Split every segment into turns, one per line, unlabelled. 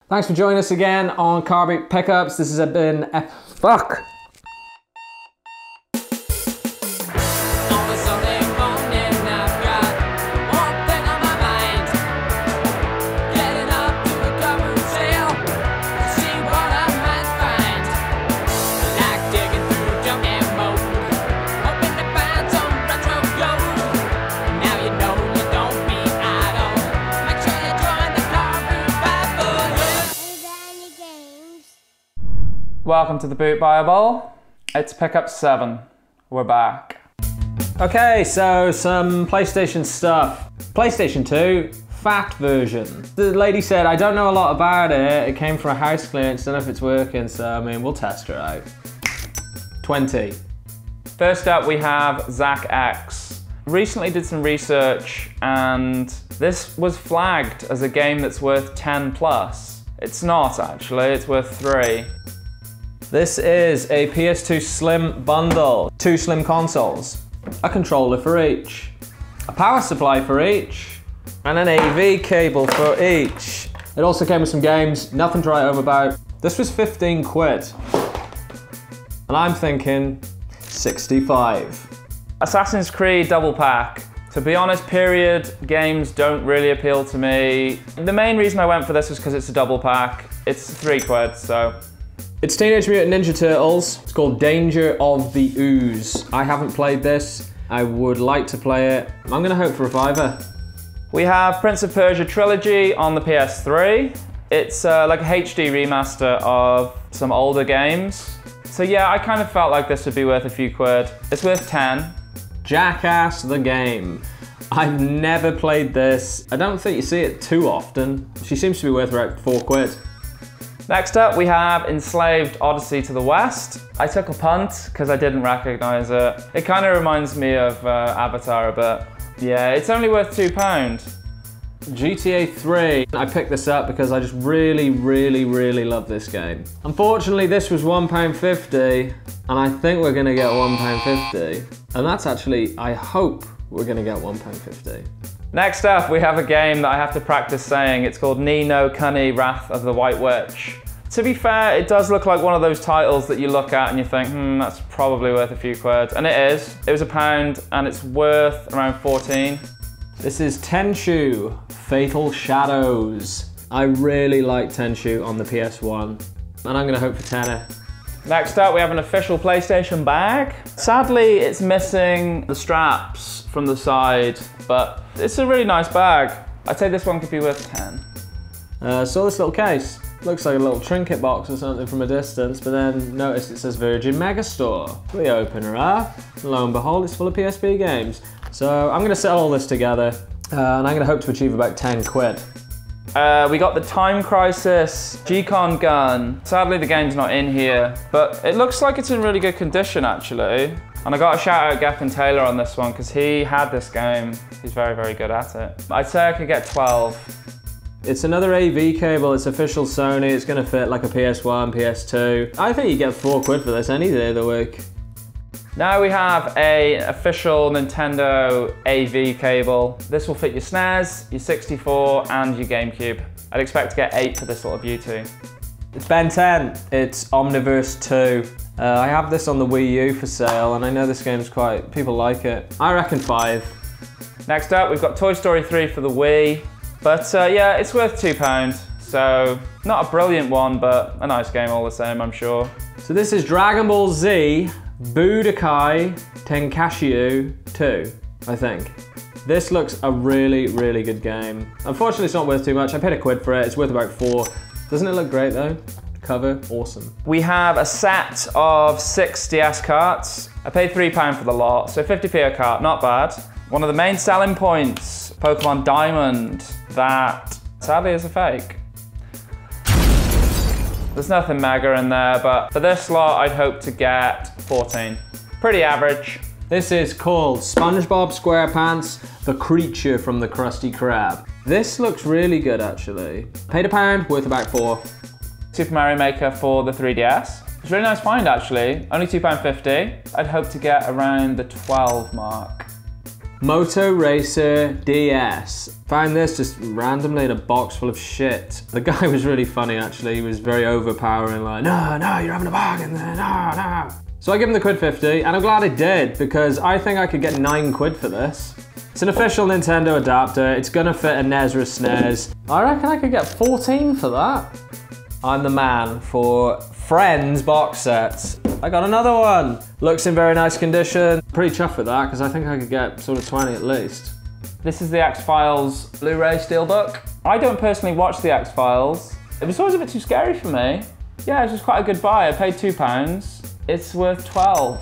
Thanks for joining us again on Carbeat Pickups. This has been fuck.
Welcome to the Boot Bible. It's pickup 7. We're back.
Okay, so some PlayStation stuff. PlayStation 2, fat version. The lady said, I don't know a lot about it. It came from a house clearance, don't know if it's working, so I mean, we'll test her out. 20.
First up, we have Zach X. Recently did some research, and this was flagged as a game that's worth 10 plus. It's not actually, it's worth 3.
This is a PS2 Slim bundle. 2 Slim consoles, a controller for each, a power supply for each, and an AV cable for each. It also came with some games, nothing to write home about. This was 15 quid. And I'm thinking 65.
Assassin's Creed double pack. To be honest, period games don't really appeal to me. The main reason I went for this was because it's a double pack. It's 3 quid, so.
It's Teenage Mutant Ninja Turtles. It's called Danger of the Ooze. I haven't played this. I would like to play it. I'm gonna hope for a £5.
We have Prince of Persia Trilogy on the PS3. It's like a HD remaster of some older games. So yeah, I kind of felt like this would be worth a few quid. It's worth 10.
Jackass the game. I've never played this. I don't think you see it too often. She seems to be worth about 4 quid.
Next up, we have Enslaved Odyssey to the West. I took a punt because I didn't recognize it. It kind of reminds me of Avatar a bit. Yeah, it's only worth £2.
GTA 3. I picked this up because I just really love this game. Unfortunately, this was £1.50, and I think we're gonna get £1.50. And that's actually, I hope we're gonna get £1.50.
Next up, we have a game that I have to practice saying. It's called Ni no Kuni Wrath of the White Witch. To be fair, it does look like one of those titles that you look at and you think, that's probably worth a few quid. And it is. It was £1 and it's worth around 14.
This is Tenchu Fatal Shadows. I really like Tenchu on the PS1, and I'm gonna hope for tenner.
Next up, we have an official PlayStation bag. Sadly, it's missing the straps from the side, but it's a really nice bag. I'd say this one could be worth 10.
Saw this little case. Looks like a little trinket box or something from a distance, but then noticed it says Virgin Megastore. We open her up, and lo and behold, it's full of PSP games. So I'm gonna set all this together, and I'm gonna hope to achieve about 10 quid.
We got the Time Crisis G-Con gun. Sadly, the game's not in here, but it looks like it's in really good condition, actually. And I got to shout out Geffen Taylor on this one, because he had this game. He's very good at it. I'd say I could get 12.
It's another AV cable, it's official Sony, it's gonna fit like a PS1, PS2. I think you get 4 quid for this any day of the week.
Now we have an official Nintendo AV cable. This will fit your SNES, your 64, and your GameCube. I'd expect to get 8 for this little beauty.
It's Ben 10, it's Omniverse 2. I have this on the Wii U for sale, and I know this game's people like it. I reckon 5.
Next up, we've got Toy Story 3 for the Wii. But yeah, it's worth £2. So, not a brilliant one, but a nice game all the same, I'm sure.
So this is Dragon Ball Z Budokai Tenkaichi 2, I think. This looks a really good game. Unfortunately, it's not worth too much. I paid a quid for it. It's worth about 4. Doesn't it look great though? Cover, awesome.
We have a set of 6 DS carts. I paid £3 for the lot, so 50p a cart, not bad. One of the main selling points, Pokemon Diamond, that sadly is a fake. There's nothing mega in there, but for this lot, I'd hope to get 14. Pretty average.
This is called SpongeBob SquarePants, the creature from the Krusty Krab. This looks really good, actually. Paid £1, worth about 4.
Super Mario Maker for the 3DS. It's a really nice find, actually. Only £2.50. I'd hope to get around the 12 mark.
Moto Racer DS. Found this just randomly in a box full of shit. The guy was really funny actually. He was very overpowering, like, no, you're having a bargain there, no. So I give him the £1.50 and I'm glad I did because I think I could get £9 for this. It's an official Nintendo adapter. It's gonna fit a NES or a SNES. I reckon I could get 14 for that. I'm the man for Friends box sets. I got another one. Looks in very nice condition. Pretty chuffed with that because I think I could get sort of 20 at least.
This is the X-Files Blu-ray Steelbook. I don't personally watch the X-Files. It was always a bit too scary for me. Yeah, it was quite a good buy. I paid £2. It's worth 12.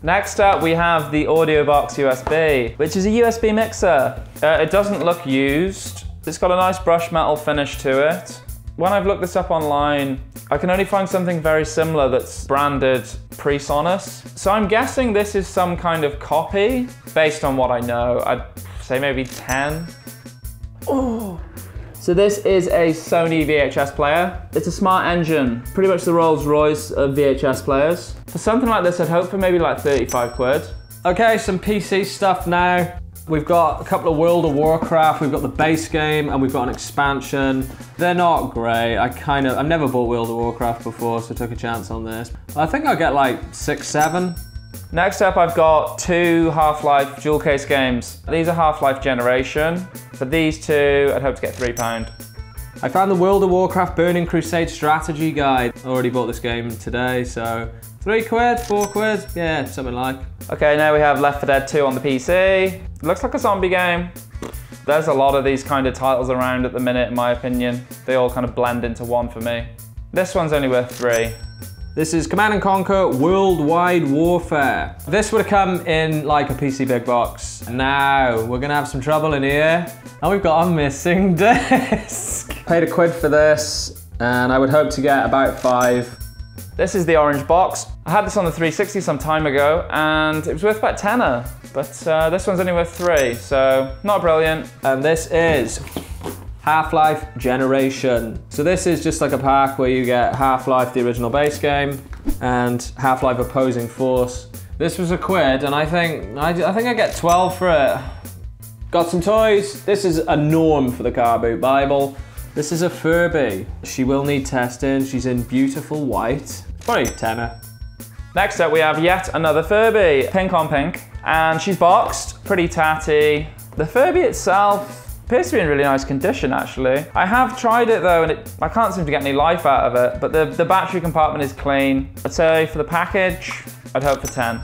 Next up, we have the Audio Box USB, which is a USB mixer. It doesn't look used. It's got a nice brushed metal finish to it. When I've looked this up online, I can only find something very similar that's branded PreSonus. So I'm guessing this is some kind of copy, based on what I know. I'd say maybe 10. Oh. So this is a Sony VHS player. It's a smart engine, pretty much the Rolls Royce of VHS players. For something like this, I'd hope for maybe like £35. Okay, some PC stuff now. We've got a couple of World of Warcraft, we've got the base game, and we've got an expansion. They're not great. I've never bought World of Warcraft before, so I took a chance on this. I think I'll get like 6, 7. Next up, I've got 2 Half-Life dual case games. These are Half-Life Generation. For these two, I'd hope to get £3. I found the World of Warcraft Burning Crusade strategy guide. I already bought this game today, so £3, £4, yeah, something like. Okay, now we have Left 4 Dead 2 on the PC. Looks like a zombie game. There's a lot of these kind of titles around at the minute, in my opinion. They all kind of blend into one for me. This one's only worth £3. This is Command & Conquer Worldwide Warfare. This would have come in like a PC big box. Now, we're gonna have some trouble in here. And we've got a missing disc. Paid £1 for this, and I would hope to get about 5. This is the orange box. I had this on the 360 some time ago, and it was worth about £10. But this one's only worth £3, so not brilliant. And this is Half-Life Generation. So this is just like a pack where you get Half-Life, the original base game, and Half-Life Opposing Force. This was £1, and I think I get 12 for it. Got some toys. This is a norm for the Car Boot Bible. This is a Furby. She will need testing. She's in beautiful white. Probably £10. Next up, we have yet another Furby, pink on pink, and she's boxed, pretty tatty. The Furby itself appears to be in really nice condition, actually. I have tried it though, and I can't seem to get any life out of it, but the battery compartment is clean. I'd say for the package, I'd hope for 10.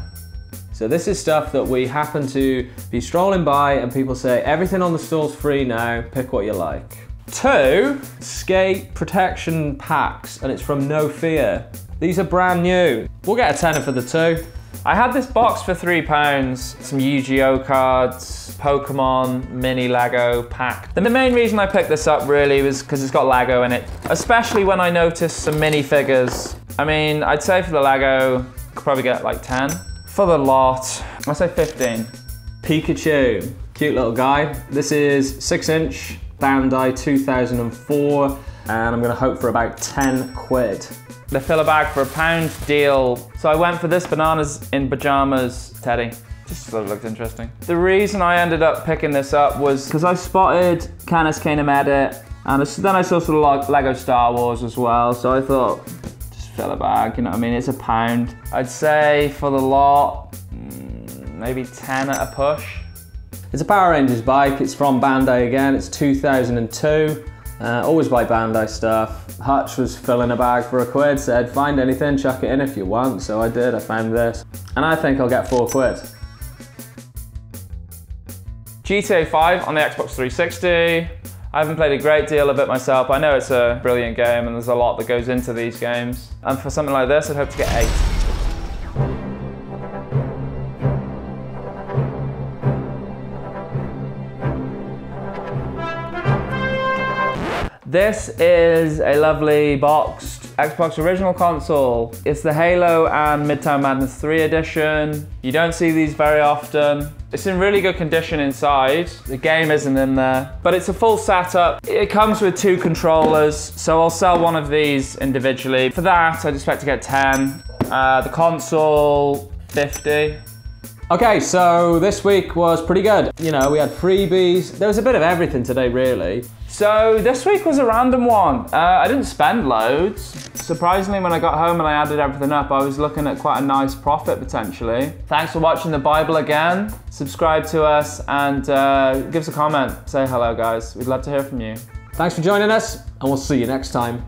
So this is stuff that we happen to be strolling by and people say, everything on the stall's free now, pick what you like. 2 skate protection packs, and it's from No Fear. These are brand new. We'll get a tenner for the 2. I had this box for £3, some Yu-Gi-Oh cards, Pokemon, mini Lego pack. The main reason I picked this up really was because it's got Lego in it, especially when I noticed some minifigures. I mean, I'd say for the Lego, could probably get like 10. For the lot, I'd say 15. Pikachu, cute little guy. This is 6-inch, Bandai 2004, and I'm gonna hope for about £10. They fill a bag for £1 deal. So I went for this bananas in pajamas teddy. Just thought it looked interesting. The reason I ended up picking this up was because I spotted Canis Canem Edit, and then I saw sort of like Lego Star Wars as well. So I thought, just fill a bag, you know what I mean? It's £1. I'd say for the lot, maybe 10 at a push. It's a Power Rangers bike. It's from Bandai again. It's 2002. Always buy Bandai stuff. Hutch was filling a bag for £1, said find anything, chuck it in if you want. So I did, I found this. And I think I'll get £4. GTA 5 on the Xbox 360. I haven't played a great deal of it myself. I know it's a brilliant game and there's a lot that goes into these games. And for something like this, I'd hope to get 8. This is a lovely boxed Xbox original console. It's the Halo and Midtown Madness 3 edition. You don't see these very often. It's in really good condition inside. The game isn't in there, but it's a full setup. It comes with 2 controllers, so I'll sell one of these individually. For that, I'd expect to get 10. The console, 50.
Okay, so this week was pretty good. You know, we had freebies. There was a bit of everything today, really.
So this week was a random one. I didn't spend loads. Surprisingly, when I got home and I added everything up, I was looking at quite a nice profit potentially. Thanks for watching the Bible again. Subscribe to us and give us a comment. Say hello, guys. We'd love to hear from you.
Thanks for joining us, and we'll see you next time.